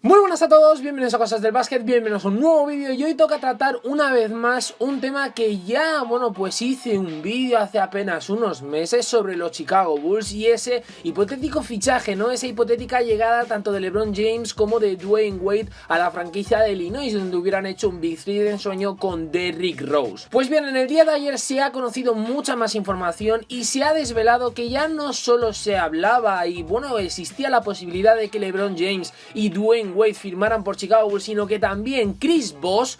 Muy buenas a todos, bienvenidos a Cosas del Básquet, bienvenidos a un nuevo vídeo y hoy toca tratar una vez más un tema que ya, pues hice un vídeo hace apenas unos meses sobre los Chicago Bulls y ese hipotético fichaje, ¿no? Esa hipotética llegada tanto de LeBron James como de Dwyane Wade a la franquicia de Illinois, donde hubieran hecho un Big 3 de ensueño con Derrick Rose. Pues bien, en el día de ayer se ha conocido mucha más información y se ha desvelado que ya no solo se hablaba y, existía la posibilidad de que LeBron James y Dwyane Wade firmaran por Chicago Bulls, sino que también Chris Bosh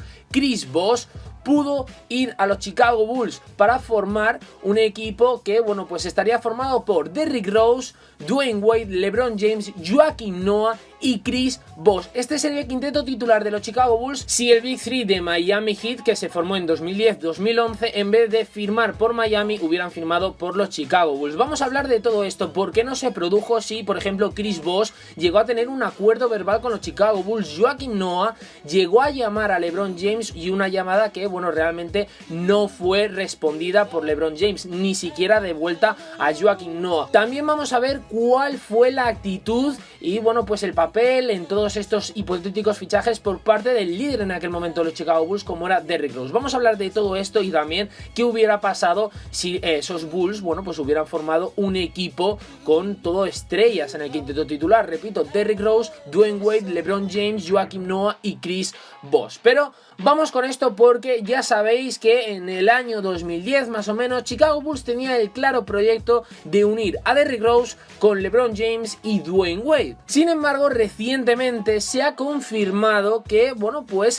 pudo ir a los Chicago Bulls para formar un equipo que, estaría formado por Derrick Rose, Dwyane Wade, LeBron James, Joakim Noah y Chris Bosh. Este sería el quinteto titular de los Chicago Bulls si el Big 3 de Miami Heat, que se formó en 2010-2011, en vez de firmar por Miami, hubieran firmado por los Chicago Bulls. Vamos a hablar de todo esto, por qué no se produjo si, por ejemplo, Chris Bosh llegó a tener un acuerdo verbal con los Chicago Bulls, Joakim Noah llegó a llamar a LeBron James y una llamada que, realmente no fue respondida por LeBron James, ni siquiera de vuelta a Joakim Noah. También vamos a ver cuál fue la actitud y, el papel en todos estos hipotéticos fichajes por parte del líder en aquel momento de los Chicago Bulls, como era Derrick Rose. Vamos a hablar de todo esto y también qué hubiera pasado si esos Bulls, hubieran formado un equipo con todo estrellas en el quinteto titular. Repito, Derrick Rose, Dwyane Wade, LeBron James, Joakim Noah y Chris Bosh. Pero vamos con esto porque ya sabéis que en el año 2010 más o menos Chicago Bulls tenía el claro proyecto de unir a Derrick Rose con LeBron James y Dwyane Wade. Sin embargo, recientemente se ha confirmado que,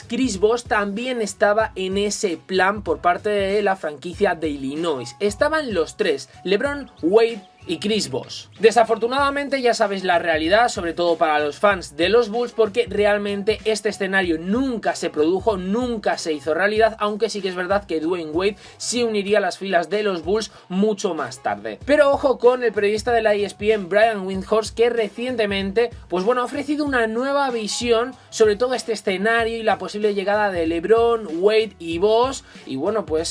Chris Bosh también estaba en ese plan por parte de la franquicia de Illinois. Estaban los tres, LeBron, Wade y Chris Bosh. Desafortunadamente ya sabéis la realidad, sobre todo para los fans de los Bulls, porque realmente este escenario nunca se produjo, nunca se hizo realidad, aunque sí que es verdad que Dwyane Wade se uniría a las filas de los Bulls mucho más tarde. Pero ojo con el periodista de la ESPN, Brian Windhorst, que recientemente, ha ofrecido una nueva visión sobre todo este escenario y la posible llegada de LeBron, Wade y Bosh y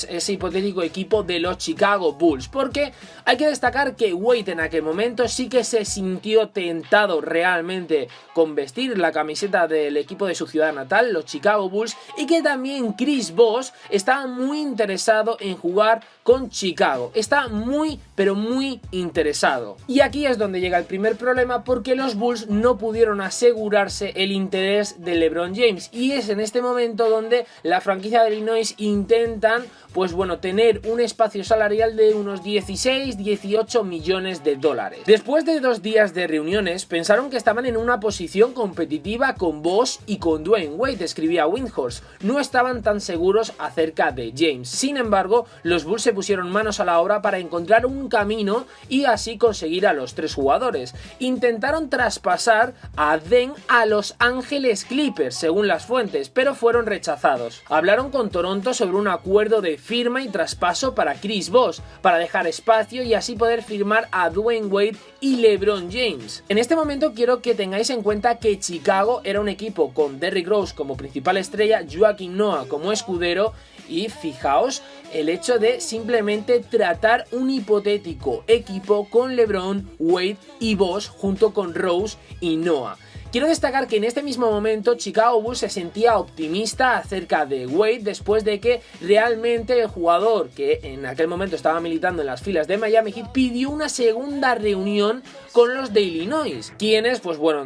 ese hipotético equipo de los Chicago Bulls, porque hay que destacar que Wade en aquel momento sí que se sintió tentado realmente con vestir la camiseta del equipo de su ciudad natal, los Chicago Bulls, y que también Chris Bosh estaba muy interesado en jugar con Chicago. Está muy, pero muy interesado. Y aquí es donde llega el primer problema, porque los Bulls no pudieron asegurarse el interés de LeBron James, y es en este momento donde la franquicia de Illinois intentan tener un espacio salarial de unos 16-18 millones de dólares. Después de 2 días de reuniones, pensaron que estaban en una posición competitiva con Bosh y con Dwyane Wade, escribía Windhorst. No estaban tan seguros acerca de James. Sin embargo, los Bulls se pusieron manos a la obra para encontrar un camino y así conseguir a los 3 jugadores. Intentaron traspasar a Den a Los Ángeles Clippers, según las fuentes, pero fueron rechazados. Hablaron con Toronto sobre un acuerdo de firma y traspaso para Chris Bosh, para dejar espacio y así poder firmar a Dwyane Wade y LeBron James. En este momento quiero que tengáis en cuenta que Chicago era un equipo con Derrick Rose como principal estrella, Joakim Noah como escudero, y fijaos el hecho de simplemente tratar un hipotético equipo con LeBron, Wade y Bosh junto con Rose y Noah. Quiero destacar que en este mismo momento Chicago Bulls se sentía optimista acerca de Wade después de que realmente el jugador, que en aquel momento estaba militando en las filas de Miami Heat, pidió una segunda reunión con los de Illinois, quienes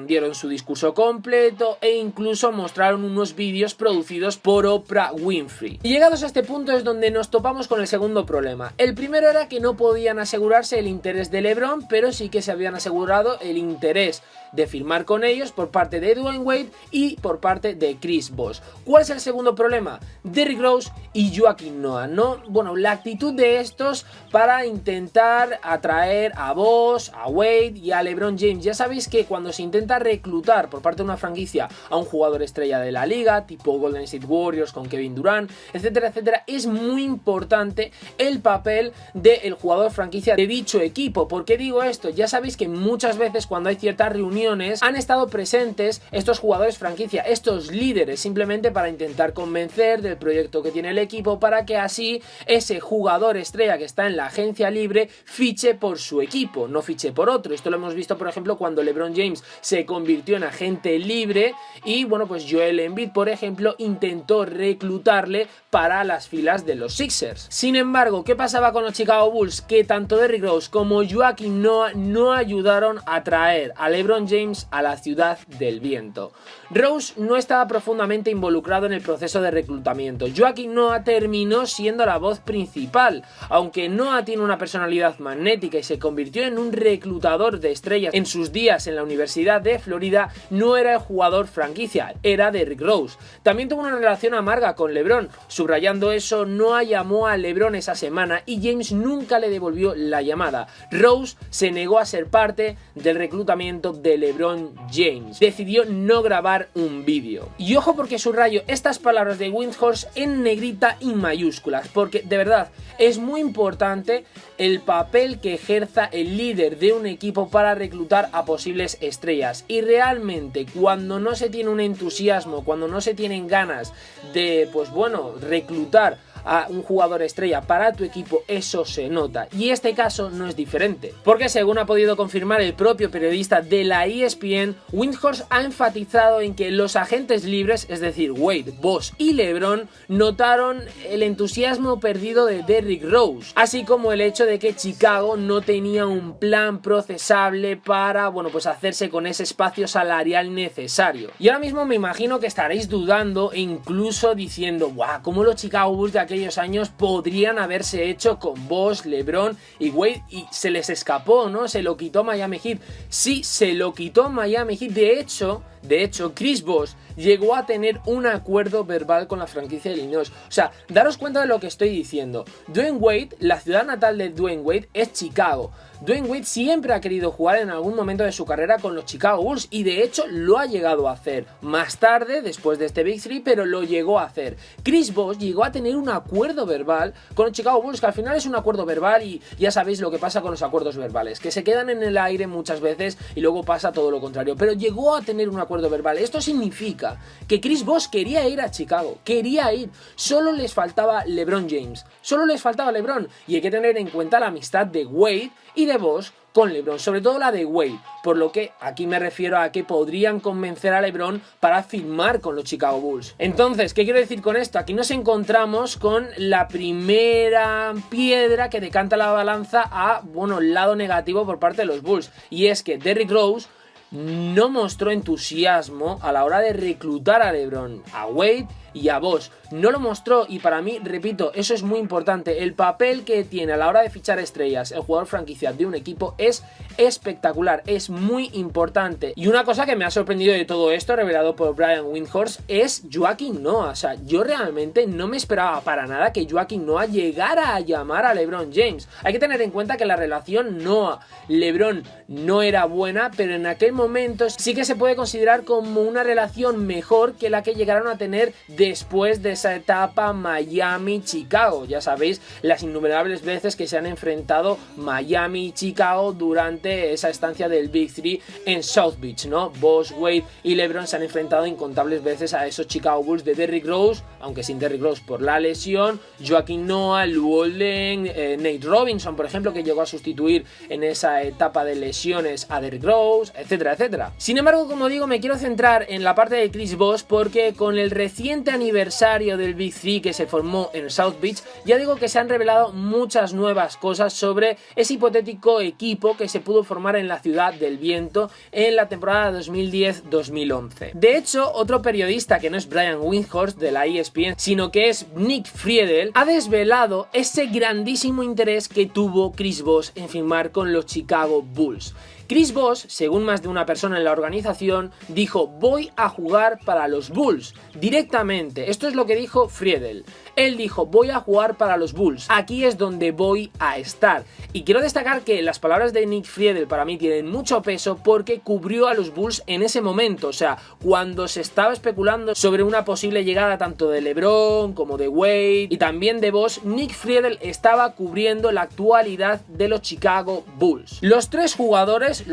dieron su discurso completo e incluso mostraron unos vídeos producidos por Oprah Winfrey. Y llegados a este punto es donde nos topamos con el segundo problema. El primero era que no podían asegurarse el interés de LeBron, pero sí que se habían asegurado el interés de firmar con ellos por parte de Dwyane Wade y por parte de Chris Bosh. ¿Cuál es el segundo problema? Derrick Rose y Joakim Noah, la actitud de estos para intentar atraer a Bosh, a Wade y a LeBron James. Ya sabéis que cuando se intenta reclutar por parte de una franquicia a un jugador estrella de la liga, tipo Golden State Warriors con Kevin Durant, etcétera, etcétera, es muy importante el papel del jugador franquicia de dicho equipo. ¿Por qué digo esto? Ya sabéis que muchas veces cuando hay ciertas reuniones han estado presentes presentes estos jugadores franquicia, estos líderes, simplemente para intentar convencer del proyecto que tiene el equipo, para que así ese jugador estrella que está en la agencia libre fiche por su equipo, no fiche por otro. Esto lo hemos visto, por ejemplo, cuando LeBron James se convirtió en agente libre y, bueno, pues Joel Embiid, por ejemplo, intentó reclutarle para las filas de los Sixers. Sin embargo, ¿qué pasaba con los Chicago Bulls? Que tanto Derrick Rose como Joakim Noah no ayudaron a traer a LeBron James a la ciudad del viento. Rose no estaba profundamente involucrado en el proceso de reclutamiento. Joakim Noah terminó siendo la voz principal. Aunque Noah tiene una personalidad magnética y se convirtió en un reclutador de estrellas en sus días en la Universidad de Florida, no era el jugador franquicia, era Derrick Rose. También tuvo una relación amarga con LeBron. Subrayando eso, Noah llamó a LeBron esa semana y James nunca le devolvió la llamada. Rose se negó a ser parte del reclutamiento de LeBron James. Decidió no grabar un vídeo. Y ojo, porque subrayo estas palabras de Windhorst en negrita y mayúsculas, porque de verdad es muy importante el papel que ejerza el líder de un equipo para reclutar a posibles estrellas. Y realmente cuando no se tiene un entusiasmo, cuando no se tienen ganas de, pues bueno, reclutar a un jugador estrella para tu equipo, eso se nota. Y este caso no es diferente, porque según ha podido confirmar el propio periodista de la ESPN, Windhorst ha enfatizado en que los agentes libres, es decir, Wade, Bosh y LeBron, notaron el entusiasmo perdido de Derrick Rose, así como el hecho de que Chicago no tenía un plan procesable para, bueno, pues hacerse con ese espacio salarial necesario. Y ahora mismo me imagino que estaréis dudando e incluso diciendo, guau, ¿cómo los Chicago Bulls de aquellos años podrían haberse hecho con Bosh, LeBron y Wade y se les escapó, ¿no? Se lo quitó Miami Heat. Sí, se lo quitó Miami Heat. De hecho, Chris Bosh llegó a tener un acuerdo verbal con la franquicia de Illinois. O sea, daros cuenta de lo que estoy diciendo. Dwayne Wade, la ciudad natal de Dwayne Wade es Chicago. Dwayne Wade siempre ha querido jugar en algún momento de su carrera con los Chicago Bulls y de hecho lo ha llegado a hacer. Más tarde, después de este Big 3, pero lo llegó a hacer. Chris Bosh llegó a tener un acuerdo verbal con los Chicago Bulls, que al final es un acuerdo verbal y ya sabéis lo que pasa con los acuerdos verbales, que se quedan en el aire muchas veces y luego pasa todo lo contrario. Pero llegó a tener un acuerdo verbal. Esto significa que Chris Bosh quería ir a Chicago, quería ir. Solo les faltaba LeBron James, solo les faltaba LeBron. Y hay que tener en cuenta la amistad de Wade y de Bosh con LeBron, sobre todo la de Wade, por lo que aquí me refiero a que podrían convencer a LeBron para firmar con los Chicago Bulls. Entonces, ¿qué quiero decir con esto? Aquí nos encontramos con la primera piedra que decanta la balanza a, bueno, el lado negativo por parte de los Bulls, y es que Derrick Rose no mostró entusiasmo a la hora de reclutar a LeBron, a Wade y a Bosh. No lo mostró y para mí, repito, eso es muy importante. El papel que tiene a la hora de fichar estrellas el jugador franquicia de un equipo es espectacular, es muy importante. Y una cosa que me ha sorprendido de todo esto, revelado por Brian Windhorst, es Joakim Noah. O sea, yo realmente no me esperaba para nada que Joakim Noah llegara a llamar a LeBron James. Hay que tener en cuenta que la relación Noah-LeBron no era buena, pero en aquel momento sí que se puede considerar como una relación mejor que la que llegaron a tener después de esa etapa Miami-Chicago. Ya sabéis las innumerables veces que se han enfrentado Miami y Chicago durante esa estancia del Big 3 en South Beach, ¿no? Bosh, Wade y LeBron se han enfrentado incontables veces a esos Chicago Bulls de Derrick Rose, aunque sin Derrick Rose por la lesión, Joakim Noah, Lou Olden, Nate Robinson, por ejemplo, que llegó a sustituir en esa etapa de lesiones a Derrick Rose, etcétera, etcétera. Sin embargo, como digo, me quiero centrar en la parte de Chris Bosh porque con el reciente aniversario del Big 3 que se formó en South Beach, ya digo que se han revelado muchas nuevas cosas sobre ese hipotético equipo que se pudo formar en la ciudad del viento en la temporada 2010-2011. De hecho, otro periodista que no es Brian Windhorst de la ESPN, sino que es Nick Friedel, ha desvelado ese grandísimo interés que tuvo Chris Bosh en firmar con los Chicago Bulls. Chris Bosh, según más de una persona en la organización, dijo: voy a jugar para los Bulls directamente. Esto es lo que dijo Friedel. Él dijo: voy a jugar para los Bulls, aquí es donde voy a estar. Y quiero destacar que las palabras de Nick Friedel para mí tienen mucho peso porque cubrió a los Bulls en ese momento. O sea, cuando se estaba especulando sobre una posible llegada tanto de LeBron como de Wade y también de Bosh, Nick Friedel estaba cubriendo la actualidad de los Chicago Bulls. Los tres jugadores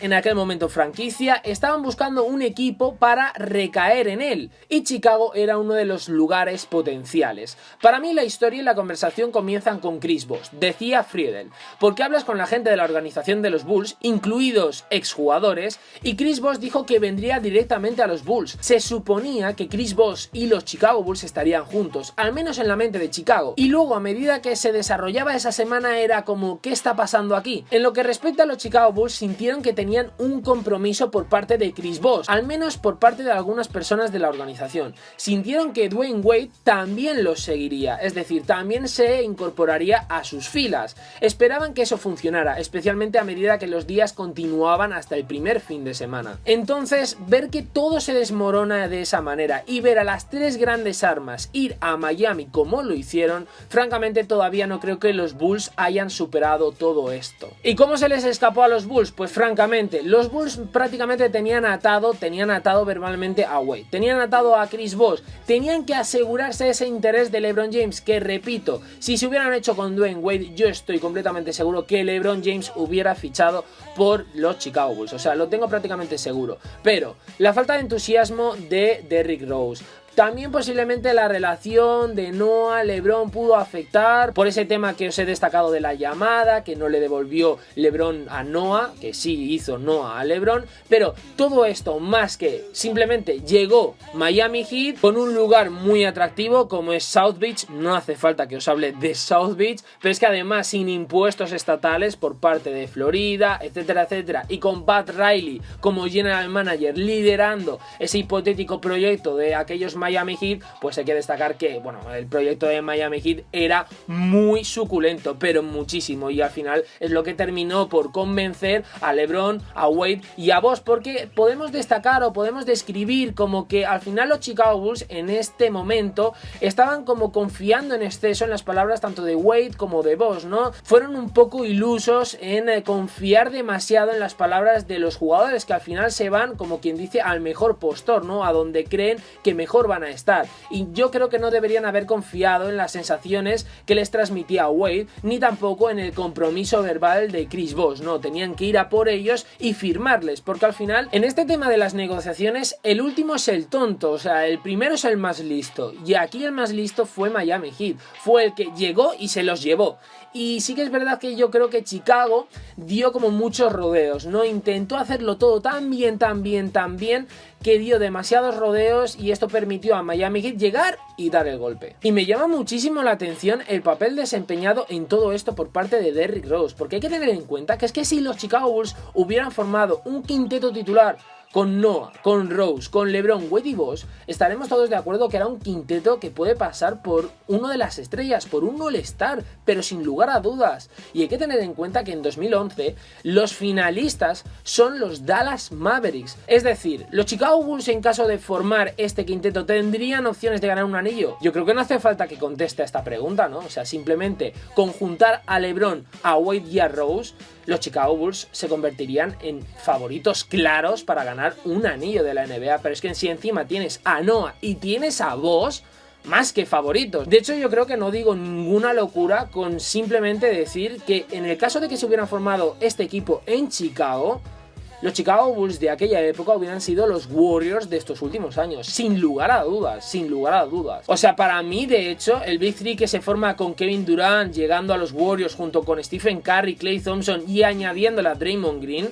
en aquel momento franquicia, estaban buscando un equipo para recaer en él, y Chicago era uno de los lugares potenciales. Para mí la historia y la conversación comienzan con Chris Bosh. Decía Friedel: porque hablas con la gente de la organización de los Bulls, incluidos exjugadores, y Chris Bosh dijo que vendría directamente a los Bulls. Se suponía que Chris Bosh y los Chicago Bulls estarían juntos, al menos en la mente de Chicago, y luego a medida que se desarrollaba esa semana era como: ¿qué está pasando aquí? En lo que respecta a los Chicago Bulls, sintieron que tenían un compromiso por parte de Chris Bosh, al menos por parte de algunas personas de la organización. Sintieron que Dwayne Wade también los seguiría, es decir, también se incorporaría a sus filas. Esperaban que eso funcionara, especialmente a medida que los días continuaban hasta el primer fin de semana. Entonces, ver que todo se desmorona de esa manera y ver a las tres grandes armas ir a Miami como lo hicieron, francamente todavía no creo que los Bulls hayan superado todo esto. ¿Y cómo se les escapó a los Bulls? Pues francamente, los Bulls prácticamente tenían atado verbalmente a Wade, tenían atado a Chris Bosh, tenían que asegurarse ese interés de LeBron James, que repito, si se hubieran hecho con Dwayne Wade, yo estoy completamente seguro que LeBron James hubiera fichado por los Chicago Bulls, o sea, lo tengo prácticamente seguro. Pero la falta de entusiasmo de Derrick Rose, también posiblemente la relación de Noah-LeBron pudo afectar por ese tema que os he destacado de la llamada, que no le devolvió LeBron a Noah, que sí hizo Noah a LeBron, pero todo esto más que simplemente llegó Miami Heat con un lugar muy atractivo como es South Beach. No hace falta que os hable de South Beach, pero es que además sin impuestos estatales por parte de Florida, etcétera, etcétera, y con Pat Riley como general manager liderando ese hipotético proyecto de aquellos Miami Heat, pues hay que destacar que, bueno, el proyecto de Miami Heat era muy suculento, pero muchísimo, y al final es lo que terminó por convencer a LeBron, a Wade y a Bosh, porque podemos destacar o podemos describir como que al final los Chicago Bulls en este momento estaban como confiando en exceso en las palabras tanto de Wade como de Bosh, ¿no? Fueron un poco ilusos en confiar demasiado en las palabras de los jugadores, que al final se van, como quien dice, al mejor postor, ¿no? A donde creen que mejor van a estar, y yo creo que no deberían haber confiado en las sensaciones que les transmitía Wade, ni tampoco en el compromiso verbal de Chris Bosh, no, tenían que ir a por ellos y firmarles, porque al final en este tema de las negociaciones el último es el tonto, o sea, el primero es el más listo, y aquí el más listo fue Miami Heat, fue el que llegó y se los llevó. Y sí que es verdad que yo creo que Chicago dio como muchos rodeos, ¿no? Intentó hacerlo todo tan bien, que dio demasiados rodeos, y esto permitió a Miami Heat llegar y dar el golpe. Y me llama muchísimo la atención el papel desempeñado en todo esto por parte de Derrick Rose, porque hay que tener en cuenta que es que si los Chicago Bulls hubieran formado un quinteto titular con Noah, con Rose, con LeBron, Wade y Bosh, estaremos todos de acuerdo que era un quinteto que puede pasar por uno de las estrellas, por un All-Star, pero sin lugar a dudas. Y hay que tener en cuenta que en 2011 los finalistas son los Dallas Mavericks. Es decir, los Chicago Bulls, en caso de formar este quinteto, ¿tendrían opciones de ganar un anillo? Yo creo que no hace falta que conteste a esta pregunta, ¿no? O sea, simplemente conjuntar a LeBron, a Wade y a Rose, los Chicago Bulls se convertirían en favoritos claros para ganar un anillo de la NBA. Pero es que si encima tienes a Noah y tienes a Bosh, más que favoritos. De hecho, yo creo que no digo ninguna locura con simplemente decir que en el caso de que se hubieran formado este equipo en Chicago, los Chicago Bulls de aquella época hubieran sido los Warriors de estos últimos años, sin lugar a dudas, sin lugar a dudas. O sea, para mí, de hecho, el Big Three que se forma con Kevin Durant llegando a los Warriors junto con Stephen Curry, Klay Thompson y añadiéndole a Draymond Green,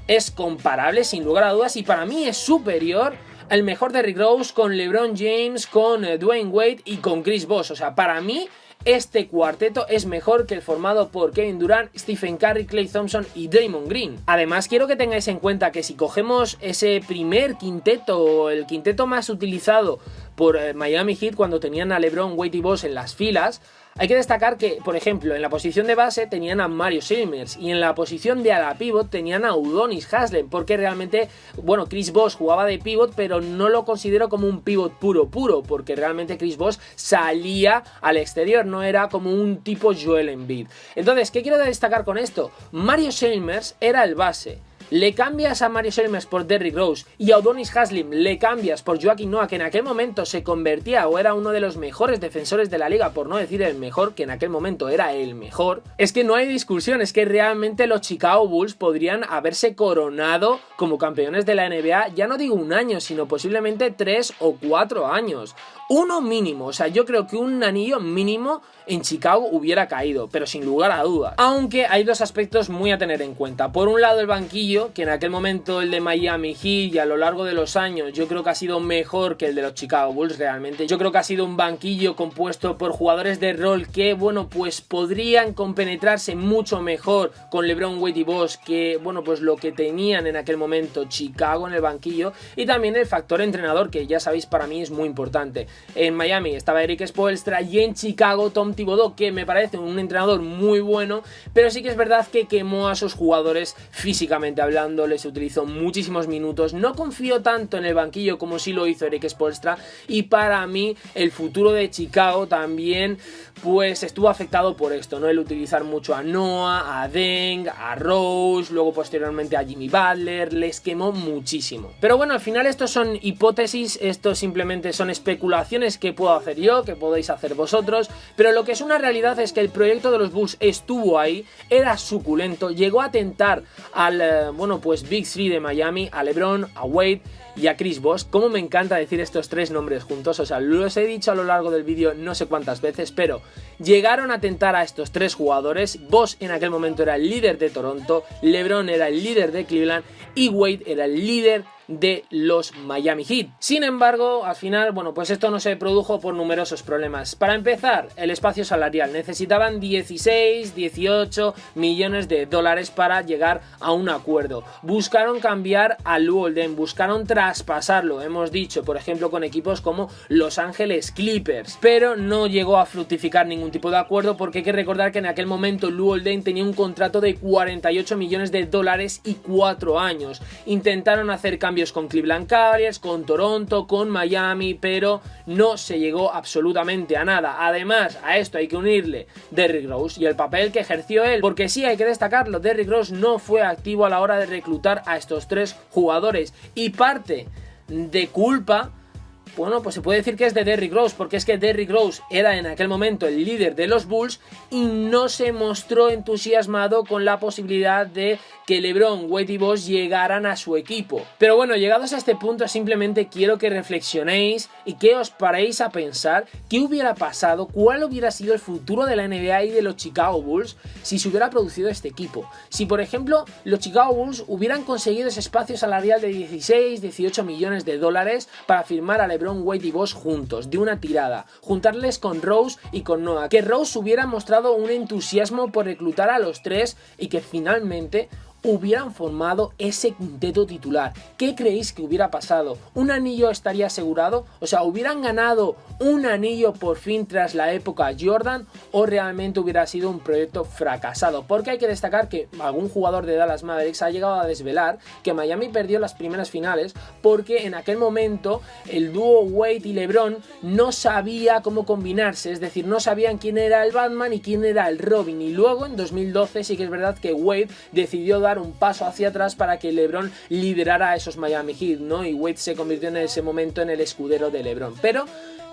es comparable sin lugar a dudas, y para mí es superior al mejor Derrick Rose con LeBron James, con Dwayne Wade y con Chris Bosh. O sea, para mí este cuarteto es mejor que el formado por Kevin Durant, Stephen Curry, Klay Thompson y Draymond Green. Además, quiero que tengáis en cuenta que si cogemos ese primer quinteto, el quinteto más utilizado por Miami Heat cuando tenían a LeBron, Wade y Bosh en las filas. Hay que destacar que, por ejemplo, en la posición de base tenían a Mario Chalmers y en la posición de ala pivot tenían a Udonis Haslem, porque realmente, bueno, Chris Bosh jugaba de pivot, pero no lo considero como un pivot puro, porque realmente Chris Bosh salía al exterior, no era como un tipo Joel Embiid. Entonces, ¿qué quiero destacar con esto? Mario Chalmers era el base. Le cambias a Mario Chalmers por Derrick Rose y a Udonis Haslem le cambias por Joakim Noah, que en aquel momento se convertía o era uno de los mejores defensores de la liga, por no decir el mejor, que en aquel momento era el mejor. Es que no hay discusión, es que realmente los Chicago Bulls podrían haberse coronado como campeones de la NBA, ya no digo un año, sino posiblemente 3 o 4 años. Uno mínimo, o sea, yo creo que un anillo mínimo en Chicago hubiera caído, pero sin lugar a dudas. Aunque hay dos aspectos muy a tener en cuenta. Por un lado el banquillo, que en aquel momento el de Miami Heat y a lo largo de los años yo creo que ha sido mejor que el de los Chicago Bulls realmente. Yo creo que ha sido un banquillo compuesto por jugadores de rol que, bueno, pues podrían compenetrarse mucho mejor con LeBron, Wade y Bosh que, bueno, pues lo que tenían en aquel momento Chicago en el banquillo. Y también el factor entrenador, que ya sabéis para mí es muy importante. En Miami estaba Erik Spoelstra y en Chicago Tom Thibodeau, que me parece un entrenador muy bueno, pero sí que es verdad que quemó a sus jugadores físicamente hablando, les utilizó muchísimos minutos. No confío tanto en el banquillo como sí lo hizo Erik Spoelstra, y para mí el futuro de Chicago también pues estuvo afectado por esto, ¿no? El utilizar mucho a Noah, a Deng, a Rose, luego posteriormente a Jimmy Butler, les quemó muchísimo. Pero bueno, al final estos son hipótesis, estos simplemente son especulaciones que puedo hacer yo, que podéis hacer vosotros, pero lo que es una realidad es que el proyecto de los Bulls estuvo ahí, era suculento, llegó a tentar al, bueno, pues Big Three de Miami, a LeBron, a Wade y a Chris Bosh. Como me encanta decir estos tres nombres juntos, o sea, los he dicho a lo largo del vídeo no sé cuántas veces, pero llegaron a tentar a estos tres jugadores. Bosh en aquel momento era el líder de Toronto, LeBron era el líder de Cleveland y Wade era el líder de los Miami Heat. Sin embargo, al final, bueno, pues esto no se produjo por numerosos problemas. Para empezar, el espacio salarial. Necesitaban 16, 18 millones de dólares para llegar a un acuerdo. Buscaron cambiar a Luol Deng, buscaron traspasarlo, hemos dicho, por ejemplo, con equipos como Los Ángeles Clippers, pero no llegó a fructificar ningún tipo de acuerdo, porque hay que recordar que en aquel momento Luol Deng tenía un contrato de 48 millones de dólares y 4 años. Intentaron hacer cambios con Cleveland Cavaliers, con Toronto, con Miami, pero no se llegó absolutamente a nada. Además, a esto hay que unirle Derrick Rose y el papel que ejerció él, porque sí hay que destacarlo, Derrick Rose no fue activo a la hora de reclutar a estos tres jugadores, y parte de culpa, bueno, pues se puede decir que es de Derrick Rose, porque es que Derrick Rose era en aquel momento el líder de los Bulls y no se mostró entusiasmado con la posibilidad de que LeBron, Wade y Bosh llegaran a su equipo. Pero bueno, llegados a este punto simplemente quiero que reflexionéis y que os paréis a pensar qué hubiera pasado, cuál hubiera sido el futuro de la NBA y de los Chicago Bulls si se hubiera producido este equipo. Si por ejemplo los Chicago Bulls hubieran conseguido ese espacio salarial de 16, 18 millones de dólares para firmar a LeBron, Wade y Bosh juntos, de una tirada, juntarles con Rose y con Noah, que Rose hubiera mostrado un entusiasmo por reclutar a los tres y que finalmente hubieran formado ese quinteto titular. ¿Qué creéis que hubiera pasado? ¿Un anillo estaría asegurado? O sea, ¿hubieran ganado un anillo por fin tras la época Jordan o realmente hubiera sido un proyecto fracasado? Porque hay que destacar que algún jugador de Dallas Mavericks ha llegado a desvelar que Miami perdió las primeras finales porque en aquel momento el dúo Wade y LeBron no sabía cómo combinarse, es decir, no sabían quién era el Batman y quién era el Robin, y luego en 2012 sí que es verdad que Wade decidió dar un paso hacia atrás para que LeBron liderara a esos Miami Heat, ¿no? Y Wade se convirtió en ese momento en el escudero de LeBron. Pero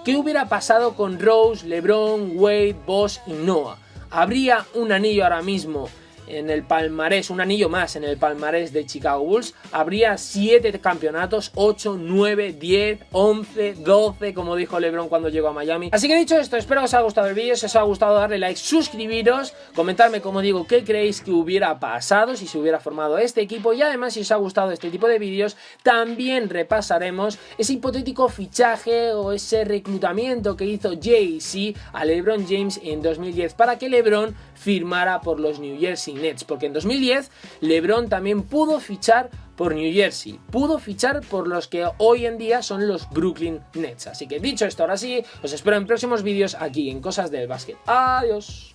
¿qué hubiera pasado con Rose, LeBron, Wade, Bosh y Noah? ¿Habría un anillo ahora mismo en el palmarés, un anillo más en el palmarés de Chicago Bulls? Habría 7 campeonatos, 8, 9, 10, 11, 12, como dijo LeBron cuando llegó a Miami. Así que dicho esto, espero que os haya gustado el vídeo. Si os ha gustado, darle like, suscribiros, comentarme, como digo, qué creéis que hubiera pasado si se hubiera formado este equipo, y además si os ha gustado este tipo de vídeos también repasaremos ese hipotético fichaje o ese reclutamiento que hizo Jay-Z a LeBron James en 2010 para que LeBron firmara por los New Jersey Nets, porque en 2010 LeBron también pudo fichar por New Jersey. Pudo fichar por los que hoy en día son los Brooklyn Nets. Así que dicho esto, ahora sí, os espero en próximos vídeos aquí en Cosas del Básquet. Adiós.